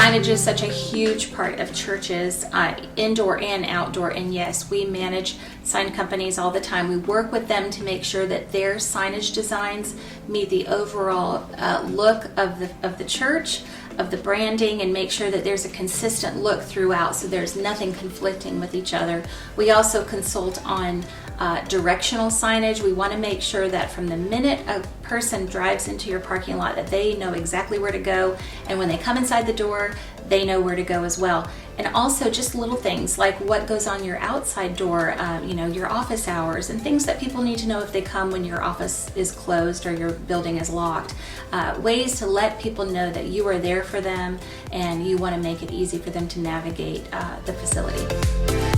Signage is such a huge part of churches, indoor and outdoor, and yes, we manage sign companies all the time. We work with them to make sure that their signage designs meet the overall look of the church, of the branding, and make sure that there's a consistent look throughout so there's nothing conflicting with each other. We also consult on directional signage. We want to make sure that from the minute a person drives into your parking lot that they know exactly where to go, and when they come inside the door they know where to go as well. And also just little things like what goes on your outside door, your office hours, and things that people need to know if they come when your office is closed or your building is locked. Ways to let people know that you are there for them and you want to make it easy for them to navigate the facility.